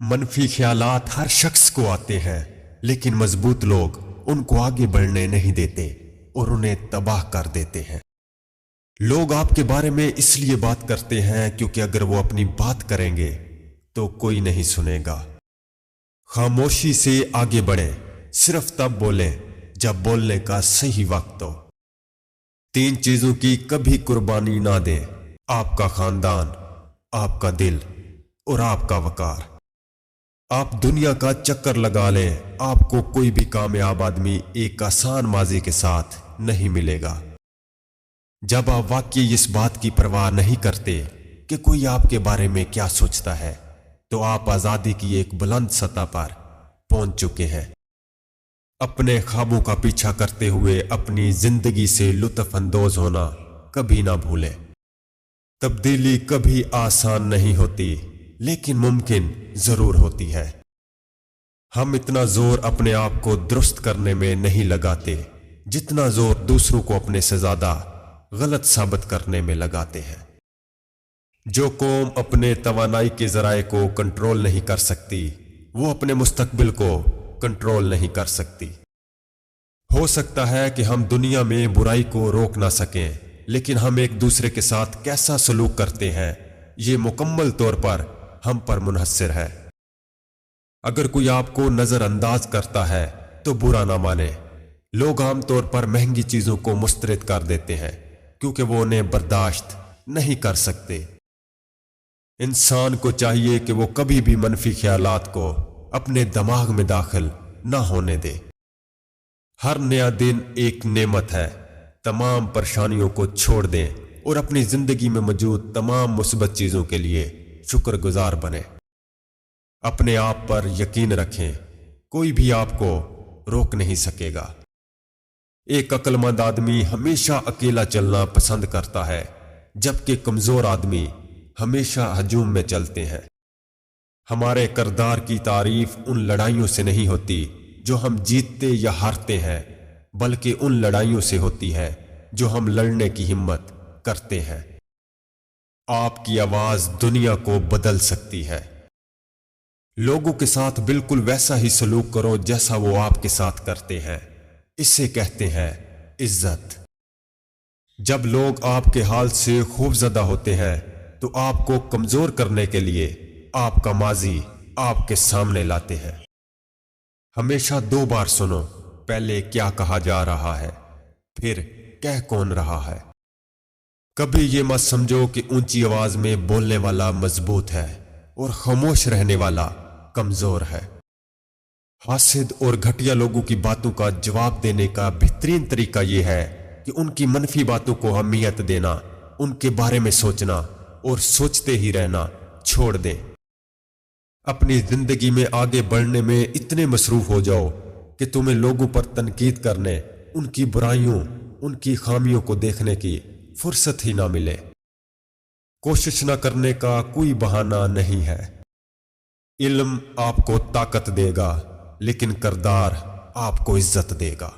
منفی خیالات ہر شخص کو آتے ہیں، لیکن مضبوط لوگ ان کو آگے بڑھنے نہیں دیتے اور انہیں تباہ کر دیتے ہیں۔ لوگ آپ کے بارے میں اس لیے بات کرتے ہیں کیونکہ اگر وہ اپنی بات کریں گے تو کوئی نہیں سنے گا۔ خاموشی سے آگے بڑھیں، صرف تب بولیں جب بولنے کا صحیح وقت ہو۔ 3 چیزوں کی کبھی قربانی نہ دیں: آپ کا خاندان، آپ کا دل اور آپ کا وقار۔ آپ دنیا کا چکر لگا لیں، آپ کو کوئی بھی کامیاب آدمی ایک آسان ماضی کے ساتھ نہیں ملے گا۔ جب آپ واقعی اس بات کی پرواہ نہیں کرتے کہ کوئی آپ کے بارے میں کیا سوچتا ہے، تو آپ آزادی کی ایک بلند سطح پر پہنچ چکے ہیں۔ اپنے خوابوں کا پیچھا کرتے ہوئے اپنی زندگی سے لطف اندوز ہونا کبھی نہ بھولیں۔ تبدیلی کبھی آسان نہیں ہوتی، لیکن ممکن ضرور ہوتی ہے۔ ہم اتنا زور اپنے آپ کو درست کرنے میں نہیں لگاتے جتنا زور دوسروں کو اپنے سے زیادہ غلط ثابت کرنے میں لگاتے ہیں۔ جو قوم اپنے توانائی کے ذرائع کو کنٹرول نہیں کر سکتی، وہ اپنے مستقبل کو کنٹرول نہیں کر سکتی۔ ہو سکتا ہے کہ ہم دنیا میں برائی کو روک نہ سکیں، لیکن ہم ایک دوسرے کے ساتھ کیسا سلوک کرتے ہیں یہ مکمل طور پر ہم پر منحصر ہے۔ اگر کوئی آپ کو نظر انداز کرتا ہے تو برا نہ مانیں۔ لوگ عام طور پر مہنگی چیزوں کو مسترد کر دیتے ہیں کیونکہ وہ انہیں برداشت نہیں کر سکتے۔ انسان کو چاہیے کہ وہ کبھی بھی منفی خیالات کو اپنے دماغ میں داخل نہ ہونے دے۔ ہر نیا دن ایک نعمت ہے۔ تمام پریشانیوں کو چھوڑ دیں اور اپنی زندگی میں موجود تمام مثبت چیزوں کے لیے شکر گزار بنیں۔ اپنے آپ پر یقین رکھیں، کوئی بھی آپ کو روک نہیں سکے گا۔ ایک عقل مند آدمی ہمیشہ اکیلا چلنا پسند کرتا ہے، جبکہ کمزور آدمی ہمیشہ ہجوم میں چلتے ہیں۔ ہمارے کردار کی تعریف ان لڑائیوں سے نہیں ہوتی جو ہم جیتتے یا ہارتے ہیں، بلکہ ان لڑائیوں سے ہوتی ہے جو ہم لڑنے کی ہمت کرتے ہیں۔ آپ کی آواز دنیا کو بدل سکتی ہے۔ لوگوں کے ساتھ بالکل ویسا ہی سلوک کرو جیسا وہ آپ کے ساتھ کرتے ہیں، اسے کہتے ہیں عزت۔ جب لوگ آپ کے حال سے خوفزدہ ہوتے ہیں تو آپ کو کمزور کرنے کے لیے آپ کا ماضی آپ کے سامنے لاتے ہیں۔ ہمیشہ 2 بار سنو، پہلے کیا کہا جا رہا ہے، پھر کہہ کون رہا ہے۔ کبھی یہ مت سمجھو کہ اونچی آواز میں بولنے والا مضبوط ہے اور خاموش رہنے والا کمزور ہے۔ حاسد اور گھٹیا لوگوں کی باتوں کا جواب دینے کا بہترین طریقہ یہ ہے کہ ان کی منفی باتوں کو اہمیت دینا، ان کے بارے میں سوچنا اور سوچتے ہی رہنا چھوڑ دیں۔ اپنی زندگی میں آگے بڑھنے میں اتنے مصروف ہو جاؤ کہ تمہیں لوگوں پر تنقید کرنے، ان کی برائیوں، ان کی خامیوں کو دیکھنے کی فرصت ہی نہ ملے۔ کوشش نہ کرنے کا کوئی بہانہ نہیں ہے۔ علم آپ کو طاقت دے گا، لیکن کردار آپ کو عزت دے گا۔